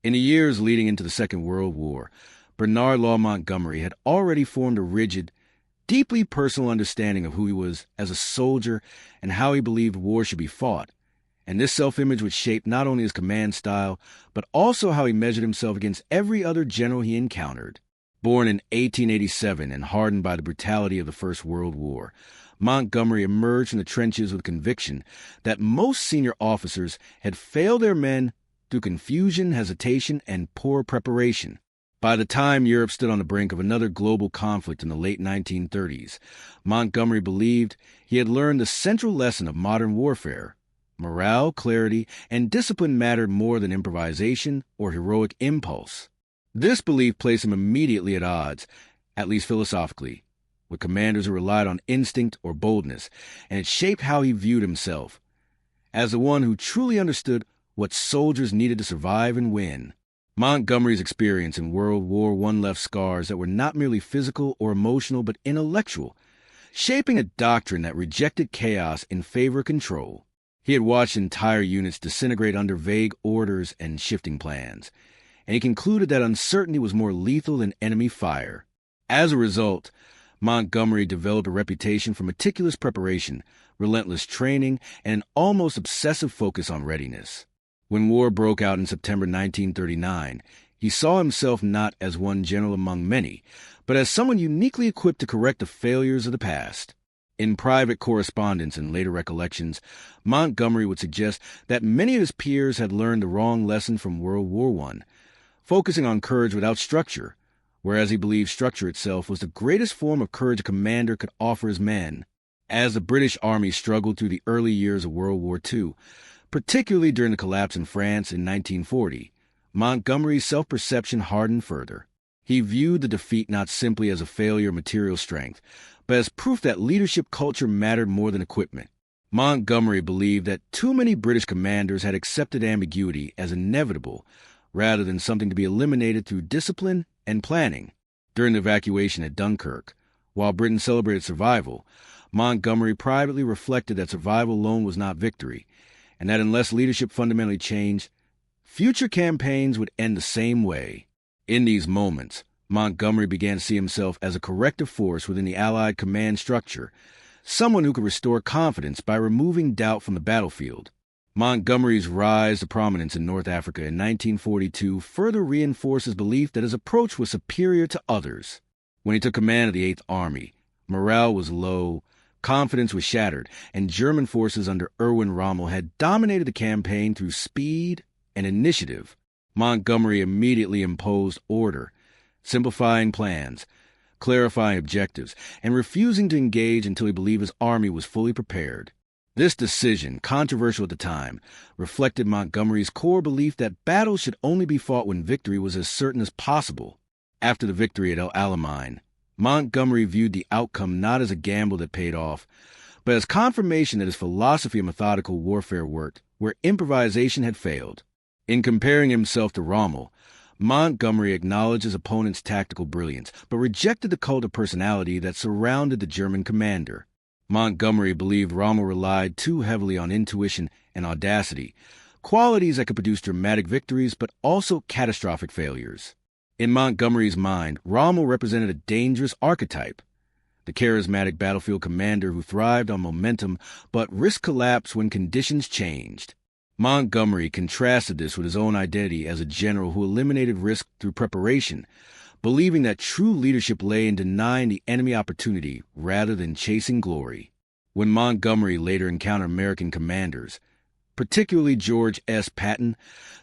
In the years leading into the Second World War, Bernard Law Montgomery had already formed a rigid, deeply personal understanding of who he was as a soldier and how he believed war should be fought. And this self-image would shape not only his command style, but also how he measured himself against every other general he encountered. Born in 1887 and hardened by the brutality of the First World War, Montgomery emerged from the trenches with conviction that most senior officers had failed their men through confusion, hesitation, and poor preparation. By the time Europe stood on the brink of another global conflict in the late 1930s, Montgomery believed he had learned the central lesson of modern warfare. Morale, clarity, and discipline mattered more than improvisation or heroic impulse. This belief placed him immediately at odds, at least philosophically, with commanders who relied on instinct or boldness, and it shaped how he viewed himself as the one who truly understood what soldiers needed to survive and win. Montgomery's experience in World War I left scars that were not merely physical or emotional but intellectual, shaping a doctrine that rejected chaos in favor of control. He had watched entire units disintegrate under vague orders and shifting plans, and he concluded that uncertainty was more lethal than enemy fire. As a result, Montgomery developed a reputation for meticulous preparation, relentless training, and an almost obsessive focus on readiness. When war broke out in September 1939, he saw himself not as one general among many, but as someone uniquely equipped to correct the failures of the past. In private correspondence and later recollections, Montgomery would suggest that many of his peers had learned the wrong lesson from World War I, focusing on courage without structure, whereas he believed structure itself was the greatest form of courage a commander could offer his men. As the British Army struggled through the early years of World War II, particularly during the collapse in France in 1940, Montgomery's self-perception hardened further. He viewed the defeat not simply as a failure of material strength, but as proof that leadership culture mattered more than equipment. Montgomery believed that too many British commanders had accepted ambiguity as inevitable, rather than something to be eliminated through discipline and planning. During the evacuation at Dunkirk, while Britain celebrated survival, Montgomery privately reflected that survival alone was not victory, and that unless leadership fundamentally changed, future campaigns would end the same way. In these moments, Montgomery began to see himself as a corrective force within the Allied command structure, someone who could restore confidence by removing doubt from the battlefield. Montgomery's rise to prominence in North Africa in 1942 further reinforced his belief that his approach was superior to others. When he took command of the Eighth Army, morale was low, confidence was shattered, and German forces under Erwin Rommel had dominated the campaign through speed and initiative. Montgomery immediately imposed order, simplifying plans, clarifying objectives, and refusing to engage until he believed his army was fully prepared. This decision, controversial at the time, reflected Montgomery's core belief that battles should only be fought when victory was as certain as possible. After the victory at El Alamein, Montgomery viewed the outcome not as a gamble that paid off, but as confirmation that his philosophy of methodical warfare worked where improvisation had failed. In comparing himself to Rommel, Montgomery acknowledged his opponent's tactical brilliance, but rejected the cult of personality that surrounded the German commander. Montgomery believed Rommel relied too heavily on intuition and audacity, qualities that could produce dramatic victories but also catastrophic failures. In Montgomery's mind, Rommel represented a dangerous archetype, the charismatic battlefield commander who thrived on momentum but risked collapse when conditions changed. Montgomery contrasted this with his own identity as a general who eliminated risk through preparation, believing that true leadership lay in denying the enemy opportunity rather than chasing glory. When Montgomery later encountered American commanders, particularly George S. Patton,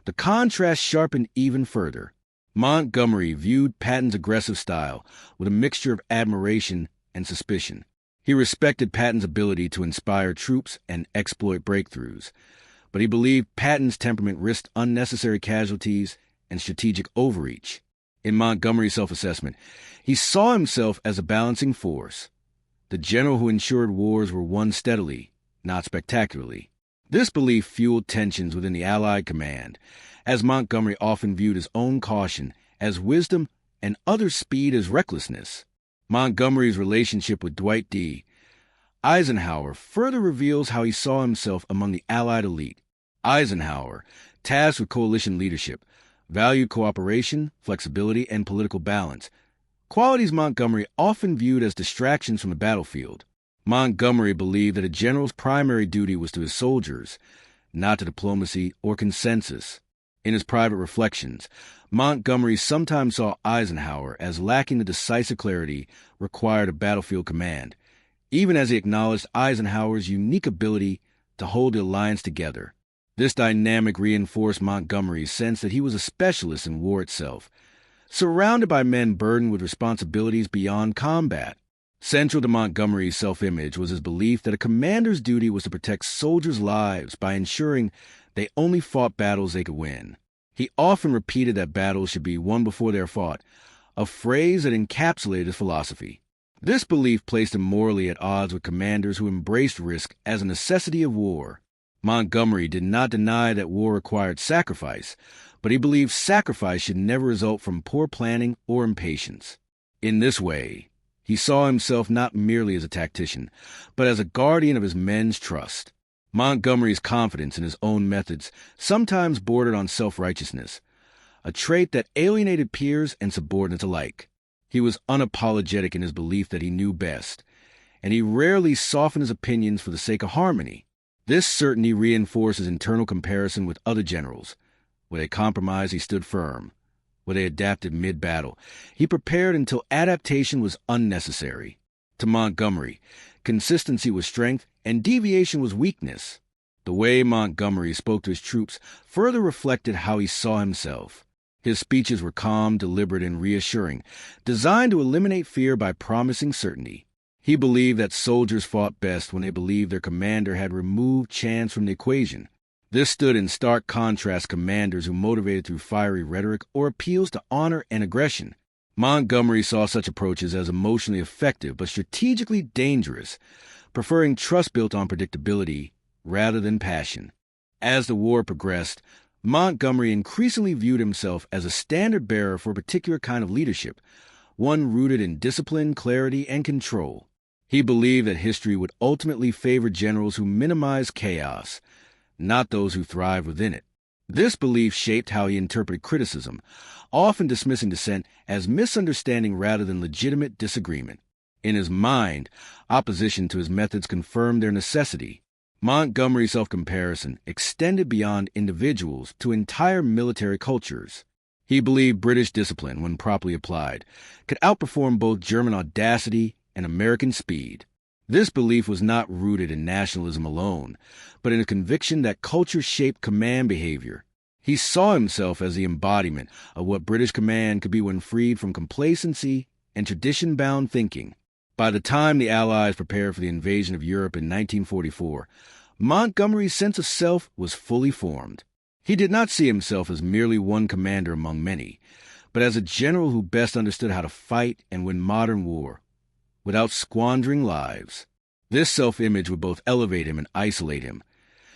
the contrast sharpened even further. Montgomery viewed Patton's aggressive style with a mixture of admiration and suspicion. He respected Patton's ability to inspire troops and exploit breakthroughs, but he believed Patton's temperament risked unnecessary casualties and strategic overreach. In Montgomery's self-assessment, he saw himself as a balancing force, the general who ensured wars were won steadily, not spectacularly. This belief fueled tensions within the Allied command, as Montgomery often viewed his own caution as wisdom and others' speed as recklessness. Montgomery's relationship with Dwight D. Eisenhower further reveals how he saw himself among the Allied elite. Eisenhower, tasked with coalition leadership, valued cooperation, flexibility, and political balance, qualities Montgomery often viewed as distractions from the battlefield. Montgomery believed that a general's primary duty was to his soldiers, not to diplomacy or consensus. In his private reflections, Montgomery sometimes saw Eisenhower as lacking the decisive clarity required of battlefield command, even as he acknowledged Eisenhower's unique ability to hold the alliance together. This dynamic reinforced Montgomery's sense that he was a specialist in war itself, surrounded by men burdened with responsibilities beyond combat. Central to Montgomery's self-image was his belief that a commander's duty was to protect soldiers' lives by ensuring they only fought battles they could win. He often repeated that battles should be won before they are fought, a phrase that encapsulated his philosophy. This belief placed him morally at odds with commanders who embraced risk as a necessity of war. Montgomery did not deny that war required sacrifice, but he believed sacrifice should never result from poor planning or impatience. In this way, he saw himself not merely as a tactician, but as a guardian of his men's trust. Montgomery's confidence in his own methods sometimes bordered on self-righteousness, a trait that alienated peers and subordinates alike. He was unapologetic in his belief that he knew best, and he rarely softened his opinions for the sake of harmony. This certainty reinforced his internal comparison with other generals. Where they compromised, he stood firm. Where they adapted mid-battle, he prepared until adaptation was unnecessary. To Montgomery, consistency was strength and deviation was weakness. The way Montgomery spoke to his troops further reflected how he saw himself. His speeches were calm, deliberate, and reassuring, designed to eliminate fear by promising certainty. He believed that soldiers fought best when they believed their commander had removed chance from the equation. This stood in stark contrast to commanders who motivated through fiery rhetoric or appeals to honor and aggression. Montgomery saw such approaches as emotionally effective but strategically dangerous, preferring trust built on predictability rather than passion. As the war progressed, Montgomery increasingly viewed himself as a standard-bearer for a particular kind of leadership, one rooted in discipline, clarity, and control. He believed that history would ultimately favor generals who minimized chaos, not those who thrived within it. This belief shaped how he interpreted criticism, often dismissing dissent as misunderstanding rather than legitimate disagreement. In his mind, opposition to his methods confirmed their necessity. Montgomery's self-comparison extended beyond individuals to entire military cultures. He believed British discipline, when properly applied, could outperform both German audacity and American speed. This belief was not rooted in nationalism alone, but in a conviction that culture shaped command behavior. He saw himself as the embodiment of what British command could be when freed from complacency and tradition-bound thinking. By the time the Allies prepared for the invasion of Europe in 1944, Montgomery's sense of self was fully formed. He did not see himself as merely one commander among many, but as a general who best understood how to fight and win modern war without squandering lives. This self-image would both elevate him and isolate him,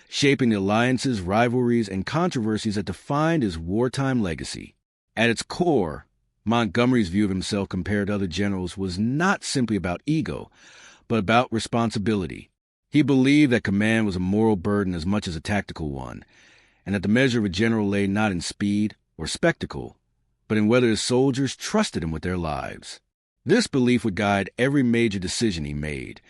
shaping the alliances, rivalries, and controversies that defined his wartime legacy. At its core, Montgomery's view of himself compared to other generals was not simply about ego, but about responsibility. He believed that command was a moral burden as much as a tactical one, and that the measure of a general lay not in speed or spectacle, but in whether his soldiers trusted him with their lives. This belief would guide every major decision he made,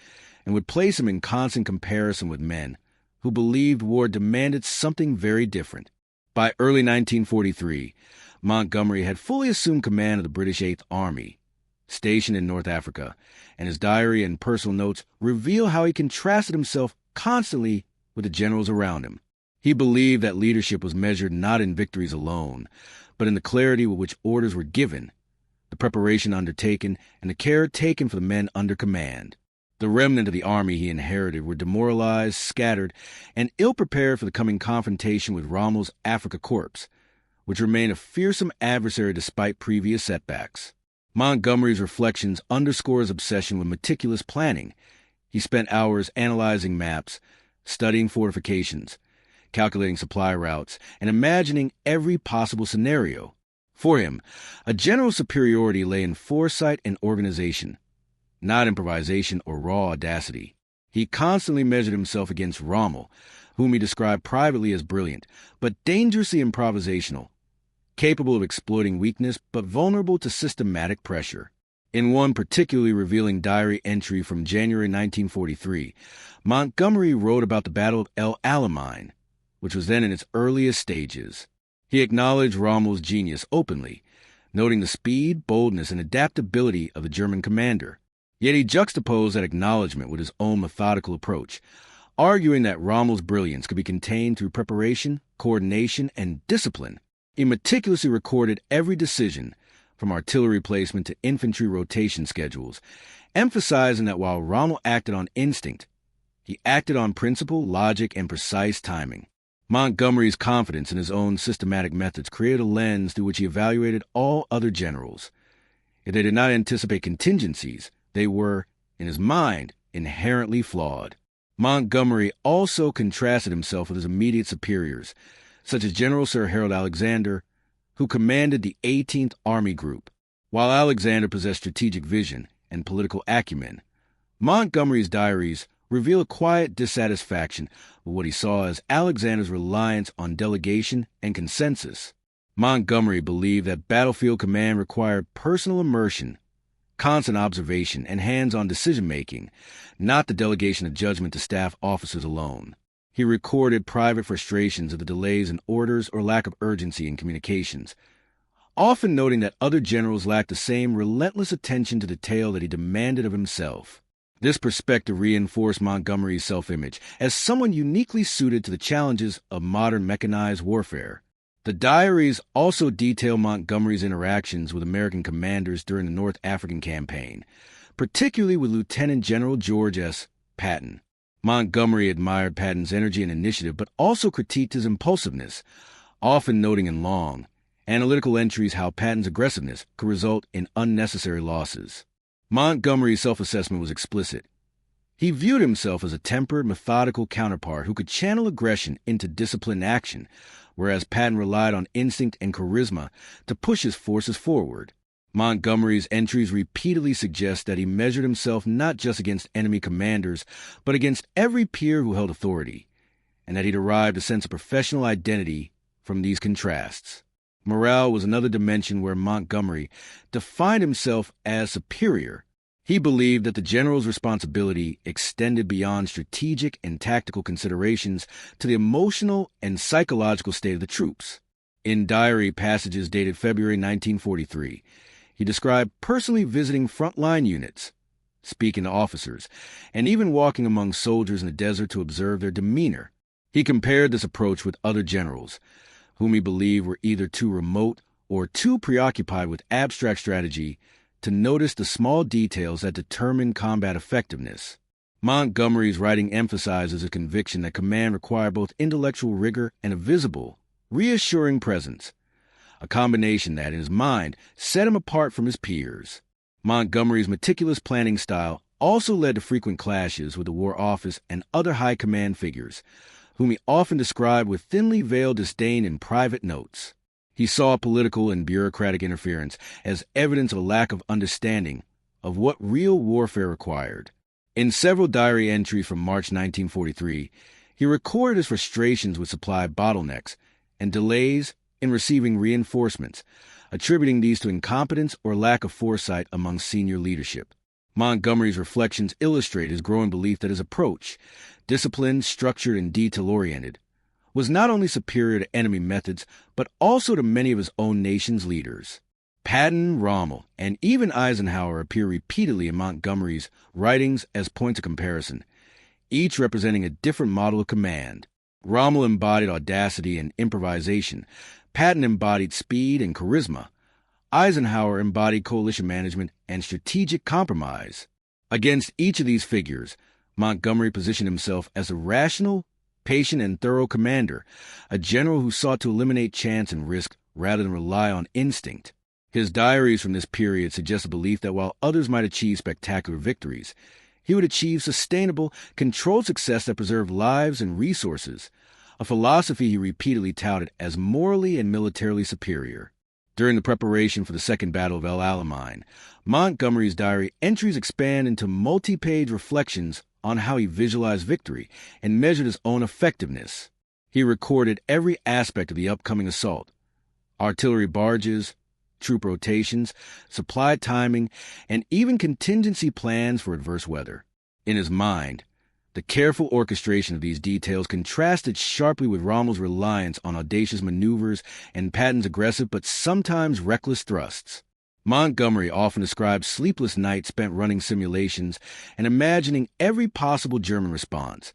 and would place him in constant comparison with men who believed war demanded something very different. By early 1943, Montgomery had fully assumed command of the British Eighth Army, stationed in North Africa, and his diary and personal notes reveal how he contrasted himself constantly with the generals around him. He believed that leadership was measured not in victories alone, but in the clarity with which orders were given, the preparation undertaken, and the care taken for the men under command. The remnant of the army he inherited were demoralized, scattered, and ill-prepared for the coming confrontation with Rommel's Afrika Korps, which remained a fearsome adversary despite previous setbacks. Montgomery's reflections underscore his obsession with meticulous planning. He spent hours analyzing maps, studying fortifications, calculating supply routes, and imagining every possible scenario. For him, a general's superiority lay in foresight and organization, not improvisation or raw audacity. He constantly measured himself against Rommel, whom he described privately as brilliant, but dangerously improvisational. capable of exploiting weakness but vulnerable to systematic pressure. In one particularly revealing diary entry from January 1943, Montgomery wrote about the Battle of El Alamein, which was then in its earliest stages. He acknowledged Rommel's genius openly, noting the speed, boldness, and adaptability of the German commander. Yet he juxtaposed that acknowledgement with his own methodical approach, arguing that Rommel's brilliance could be contained through preparation, coordination, and discipline. He meticulously recorded every decision, from artillery placement to infantry rotation schedules, emphasizing that while Rommel acted on instinct, he acted on principle, logic, and precise timing. Montgomery's confidence in his own systematic methods created a lens through which he evaluated all other generals. If they did not anticipate contingencies, they were, in his mind, inherently flawed. Montgomery also contrasted himself with his immediate superiors, such as General Sir Harold Alexander, who commanded the 18th Army Group. While Alexander possessed strategic vision and political acumen, Montgomery's diaries reveal a quiet dissatisfaction with what he saw as Alexander's reliance on delegation and consensus. Montgomery believed that battlefield command required personal immersion, constant observation, and hands-on decision-making, not the delegation of judgment to staff officers alone. He recorded private frustrations of the delays in orders or lack of urgency in communications, often noting that other generals lacked the same relentless attention to detail that he demanded of himself. This perspective reinforced Montgomery's self-image as someone uniquely suited to the challenges of modern mechanized warfare. The diaries also detail Montgomery's interactions with American commanders during the North African campaign, particularly with Lieutenant General George S. Patton. Montgomery admired Patton's energy and initiative, but also critiqued his impulsiveness, often noting in long, analytical entries how Patton's aggressiveness could result in unnecessary losses. Montgomery's self-assessment was explicit. He viewed himself as a tempered, methodical counterpart who could channel aggression into disciplined action, whereas Patton relied on instinct and charisma to push his forces forward. Montgomery's entries repeatedly suggest that he measured himself not just against enemy commanders, but against every peer who held authority, and that he derived a sense of professional identity from these contrasts. Morale was another dimension where Montgomery defined himself as superior. He believed that the general's responsibility extended beyond strategic and tactical considerations to the emotional and psychological state of the troops. In diary passages dated February 1943, he described personally visiting frontline units, speaking to officers, and even walking among soldiers in the desert to observe their demeanor. He compared this approach with other generals, whom he believed were either too remote or too preoccupied with abstract strategy to notice the small details that determine combat effectiveness. Montgomery's writing emphasizes a conviction that command required both intellectual rigor and a visible, reassuring presence, a combination that, in his mind, set him apart from his peers. Montgomery's meticulous planning style also led to frequent clashes with the War Office and other high command figures, whom he often described with thinly veiled disdain in private notes. He saw political and bureaucratic interference as evidence of a lack of understanding of what real warfare required. In several diary entries from March 1943, he recorded his frustrations with supply bottlenecks and delays in receiving reinforcements, attributing these to incompetence or lack of foresight among senior leadership. Montgomery's reflections illustrate his growing belief that his approach, disciplined, structured, and detail-oriented, was not only superior to enemy methods, but also to many of his own nation's leaders. Patton, Rommel, and even Eisenhower appear repeatedly in Montgomery's writings as points of comparison, each representing a different model of command. Rommel embodied audacity and improvisation. Patton embodied speed and charisma. Eisenhower embodied coalition management and strategic compromise. Against each of these figures, Montgomery positioned himself as a rational, patient, and thorough commander, a general who sought to eliminate chance and risk rather than rely on instinct. His diaries from this period suggest a belief that while others might achieve spectacular victories, he would achieve sustainable, controlled success that preserved lives and resources, a philosophy he repeatedly touted as morally and militarily superior. During the preparation for the Second Battle of El Alamein, Montgomery's diary entries expand into multi-page reflections on how he visualized victory and measured his own effectiveness. He recorded every aspect of the upcoming assault, artillery barges, troop rotations, supply timing, and even contingency plans for adverse weather. In his mind, the careful orchestration of these details contrasted sharply with Rommel's reliance on audacious maneuvers and Patton's aggressive but sometimes reckless thrusts. Montgomery often described sleepless nights spent running simulations and imagining every possible German response,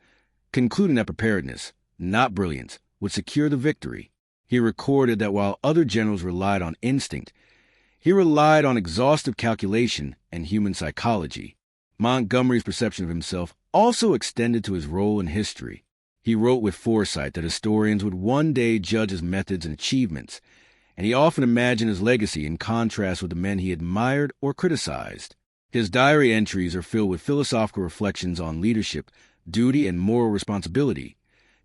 concluding that preparedness, not brilliance, would secure the victory. He recorded that while other generals relied on instinct, he relied on exhaustive calculation and human psychology. Montgomery's perception of himself also extended to his role in history. He wrote with foresight that historians would one day judge his methods and achievements, and he often imagined his legacy in contrast with the men he admired or criticized. His diary entries are filled with philosophical reflections on leadership, duty, and moral responsibility,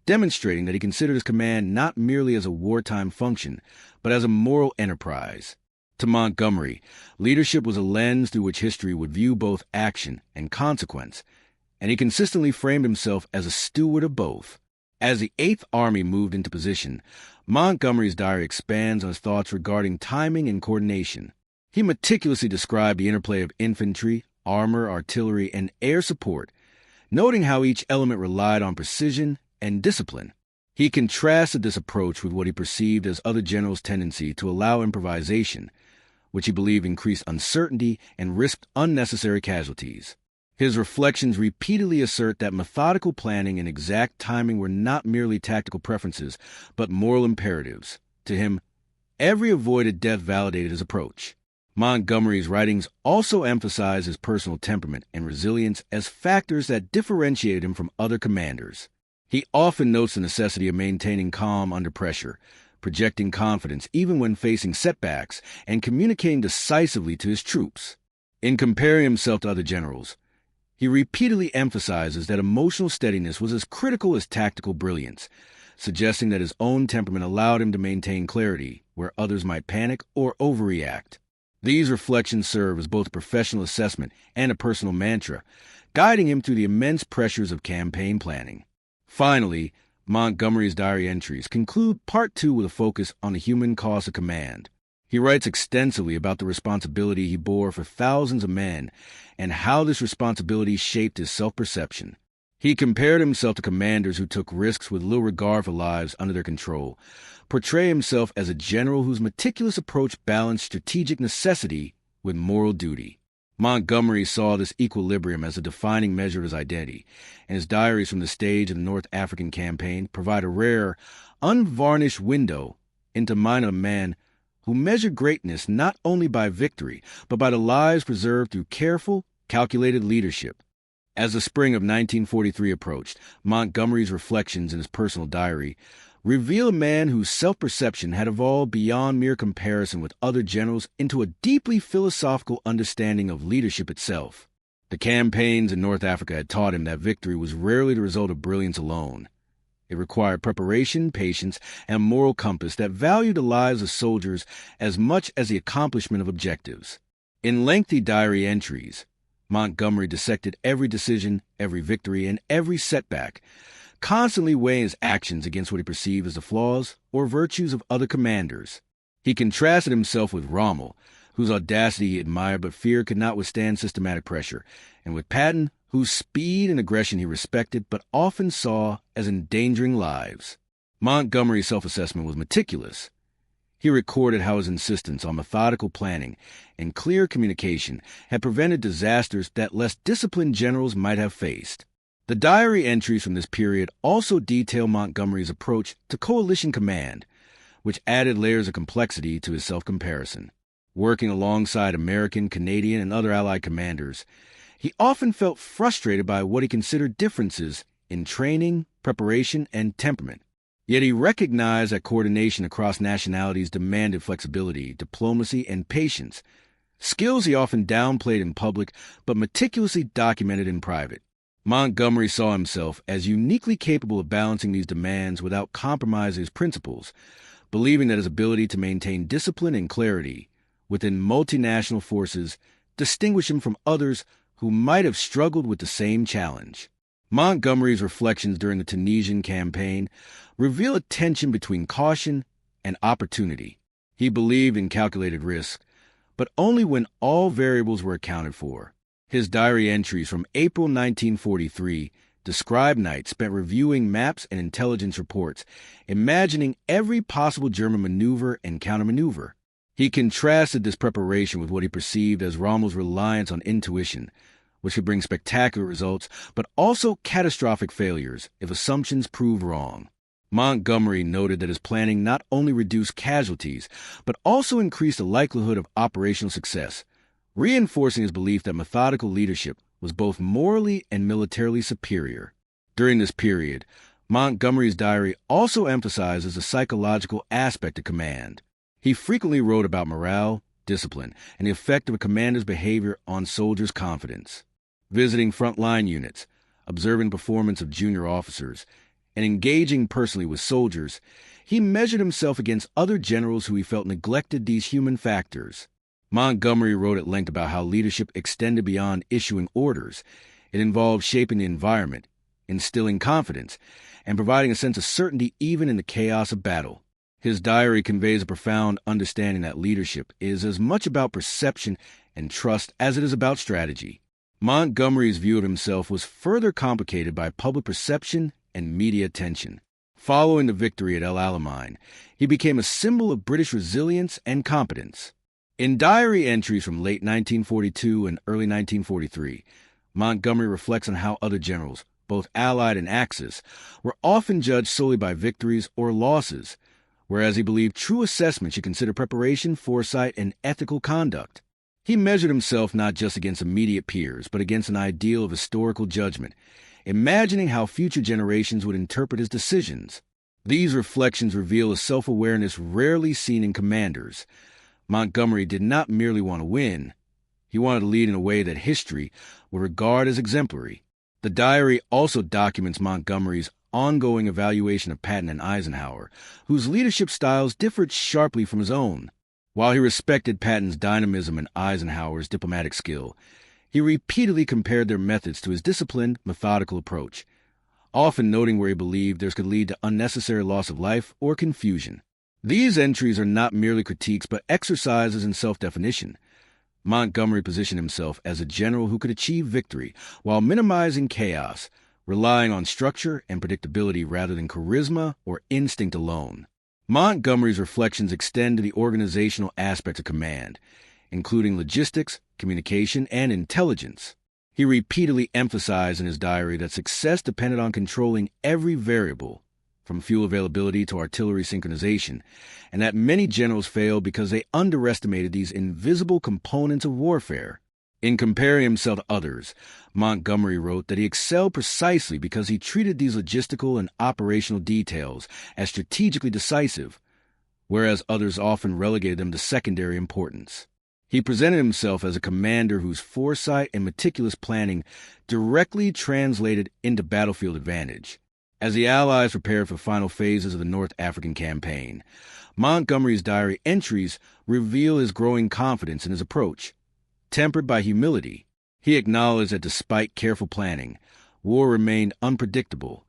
demonstrating that he considered his command not merely as a wartime function, but as a moral enterprise. To Montgomery, leadership was a lens through which history would view both action and consequence, and he consistently framed himself as a steward of both. As the Eighth Army moved into position, Montgomery's diary expands on his thoughts regarding timing and coordination. He meticulously described the interplay of infantry, armor, artillery, and air support, noting how each element relied on precision and discipline. He contrasted this approach with what he perceived as other generals' tendency to allow improvisation, which he believed increased uncertainty and risked unnecessary casualties. His reflections repeatedly assert that methodical planning and exact timing were not merely tactical preferences, but moral imperatives. To him, every avoided death validated his approach. Montgomery's writings also emphasize his personal temperament and resilience as factors that differentiated him from other commanders. He often notes the necessity of maintaining calm under pressure, projecting confidence even when facing setbacks, and communicating decisively to his troops. In comparing himself to other generals, he repeatedly emphasizes that emotional steadiness was as critical as tactical brilliance, suggesting that his own temperament allowed him to maintain clarity where others might panic or overreact. These reflections serve as both a professional assessment and a personal mantra, guiding him through the immense pressures of campaign planning. Finally, Montgomery's diary entries conclude Part 2 with a focus on the human cost of command. He writes extensively about the responsibility he bore for thousands of men and how this responsibility shaped his self-perception. He compared himself to commanders who took risks with little regard for lives under their control, portraying himself as a general whose meticulous approach balanced strategic necessity with moral duty. Montgomery saw this equilibrium as a defining measure of his identity, and his diaries from the stage of the North African campaign provide a rare, unvarnished window into the mind of a man who measured greatness not only by victory, but by the lives preserved through careful, calculated leadership. As the spring of 1943 approached, Montgomery's reflections in his personal diary reveal a man whose self-perception had evolved beyond mere comparison with other generals into a deeply philosophical understanding of leadership itself. The campaigns in North Africa had taught him that victory was rarely the result of brilliance alone. It required preparation, patience, and a moral compass that valued the lives of soldiers as much as the accomplishment of objectives. In lengthy diary entries, Montgomery dissected every decision, every victory, and every setback, constantly weighing his actions against what he perceived as the flaws or virtues of other commanders. He contrasted himself with Rommel, whose audacity he admired but feared could not withstand systematic pressure, and with Patton, whose speed and aggression he respected but often saw as endangering lives. Montgomery's self-assessment was meticulous. He recorded how his insistence on methodical planning and clear communication had prevented disasters that less disciplined generals might have faced. The diary entries from this period also detail Montgomery's approach to coalition command, which added layers of complexity to his self-comparison. Working alongside American, Canadian, and other Allied commanders, he often felt frustrated by what he considered differences in training, preparation, and temperament. Yet he recognized that coordination across nationalities demanded flexibility, diplomacy, and patience, skills he often downplayed in public but meticulously documented in private. Montgomery saw himself as uniquely capable of balancing these demands without compromising his principles, believing that his ability to maintain discipline and clarity within multinational forces distinguished him from others who might have struggled with the same challenge. Montgomery's reflections during the Tunisian campaign reveal a tension between caution and opportunity. He believed in calculated risk, but only when all variables were accounted for. His diary entries from April 1943 describe nights spent reviewing maps and intelligence reports, imagining every possible German maneuver and countermaneuver. He contrasted this preparation with what he perceived as Rommel's reliance on intuition, which could bring spectacular results, but also catastrophic failures if assumptions proved wrong. Montgomery noted that his planning not only reduced casualties, but also increased the likelihood of operational success, reinforcing his belief that methodical leadership was both morally and militarily superior. During this period, Montgomery's diary also emphasizes the psychological aspect of command. He frequently wrote about morale, discipline, and the effect of a commander's behavior on soldiers' confidence. Visiting frontline units, observing performance of junior officers, and engaging personally with soldiers, he measured himself against other generals who he felt neglected these human factors. Montgomery wrote at length about how leadership extended beyond issuing orders. It involved shaping the environment, instilling confidence, and providing a sense of certainty even in the chaos of battle. His diary conveys a profound understanding that leadership is as much about perception and trust as it is about strategy. Montgomery's view of himself was further complicated by public perception and media attention. Following the victory at El Alamein, he became a symbol of British resilience and competence. In diary entries from late 1942 and early 1943, Montgomery reflects on how other generals, both Allied and Axis, were often judged solely by victories or losses, whereas he believed true assessment should consider preparation, foresight, and ethical conduct. He measured himself not just against immediate peers, but against an ideal of historical judgment, imagining how future generations would interpret his decisions. These reflections reveal a self-awareness rarely seen in commanders. Montgomery did not merely want to win. He wanted to lead in a way that history would regard as exemplary. The diary also documents Montgomery's ongoing evaluation of Patton and Eisenhower, whose leadership styles differed sharply from his own. While he respected Patton's dynamism and Eisenhower's diplomatic skill, he repeatedly compared their methods to his disciplined, methodical approach, often noting where he believed this could lead to unnecessary loss of life or confusion. These entries are not merely critiques but exercises in self-definition. Montgomery positioned himself as a general who could achieve victory while minimizing chaos, relying on structure and predictability rather than charisma or instinct alone. Montgomery's reflections extend to the organizational aspects of command, including logistics, communication, and intelligence. He repeatedly emphasized in his diary that success depended on controlling every variable, from fuel availability to artillery synchronization, and that many generals failed because they underestimated these invisible components of warfare. In comparing himself to others, Montgomery wrote that he excelled precisely because he treated these logistical and operational details as strategically decisive, whereas others often relegated them to secondary importance. He presented himself as a commander whose foresight and meticulous planning directly translated into battlefield advantage. As the Allies prepared for final phases of the North African campaign, Montgomery's diary entries reveal his growing confidence in his approach. Tempered by humility, he acknowledged that despite careful planning, war remained unpredictable,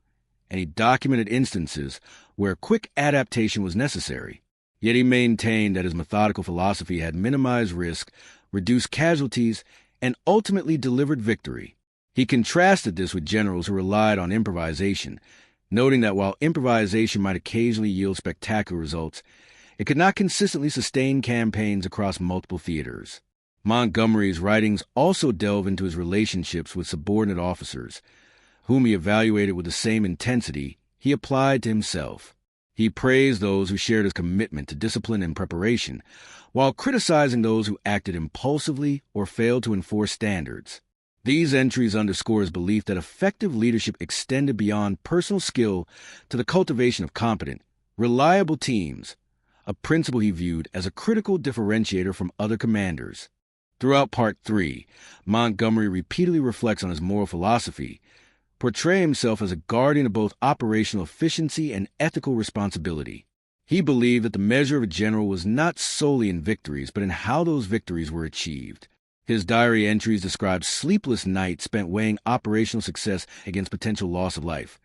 and he documented instances where quick adaptation was necessary. Yet he maintained that his methodical philosophy had minimized risk, reduced casualties, and ultimately delivered victory. He contrasted this with generals who relied on improvisation, noting that while improvisation might occasionally yield spectacular results, it could not consistently sustain campaigns across multiple theaters. Montgomery's writings also delve into his relationships with subordinate officers, whom he evaluated with the same intensity he applied to himself. He praised those who shared his commitment to discipline and preparation, while criticizing those who acted impulsively or failed to enforce standards. These entries underscore his belief that effective leadership extended beyond personal skill to the cultivation of competent, reliable teams, a principle he viewed as a critical differentiator from other commanders. Throughout Part 3, Montgomery repeatedly reflects on his moral philosophy, portraying himself as a guardian of both operational efficiency and ethical responsibility. He believed that the measure of a general was not solely in victories, but in how those victories were achieved. His diary entries describe sleepless nights spent weighing operational success against potential loss of life,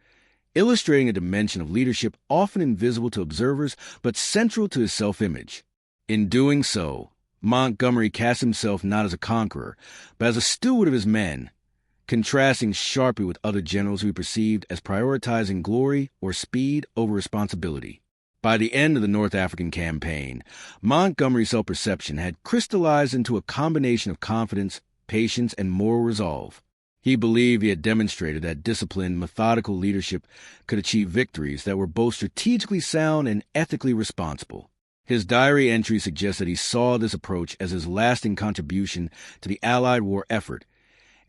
illustrating a dimension of leadership often invisible to observers but central to his self-image. In doing so, Montgomery cast himself not as a conqueror, but as a steward of his men, contrasting sharply with other generals who he perceived as prioritizing glory or speed over responsibility. By the end of the North African campaign, Montgomery's self-perception had crystallized into a combination of confidence, patience, and moral resolve. He believed he had demonstrated that disciplined, methodical leadership could achieve victories that were both strategically sound and ethically responsible. His diary entry suggests that he saw this approach as his lasting contribution to the Allied war effort,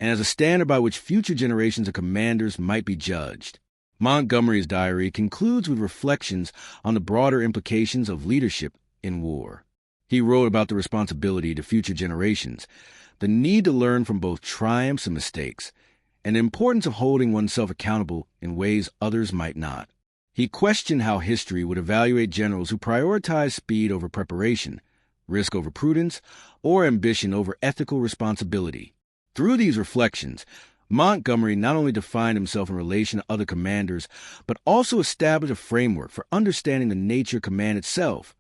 and as a standard by which future generations of commanders might be judged. Montgomery's diary concludes with reflections on the broader implications of leadership in war. He wrote about the responsibility to future generations, the need to learn from both triumphs and mistakes, and the importance of holding oneself accountable in ways others might not. He questioned how history would evaluate generals who prioritized speed over preparation, risk over prudence, or ambition over ethical responsibility. Through these reflections, Montgomery not only defined himself in relation to other commanders, but also established a framework for understanding the nature of command itself,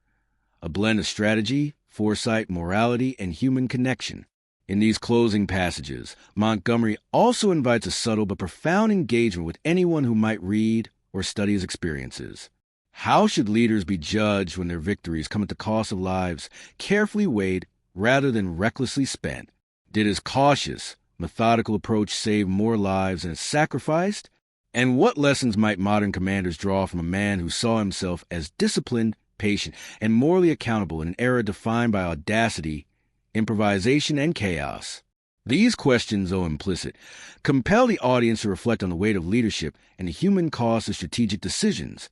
a blend of strategy, foresight, morality, and human connection. In these closing passages, Montgomery also invites a subtle but profound engagement with anyone who might read or study his experiences. How should leaders be judged when their victories come at the cost of lives carefully weighed rather than recklessly spent? Did his cautious, methodical approach save more lives than it sacrificed? And what lessons might modern commanders draw from a man who saw himself as disciplined, patient, and morally accountable in an era defined by audacity, improvisation, and chaos? These questions, though implicit, compel the audience to reflect on the weight of leadership and the human cost of strategic decisions,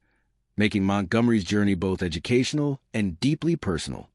making Montgomery's journey both educational and deeply personal.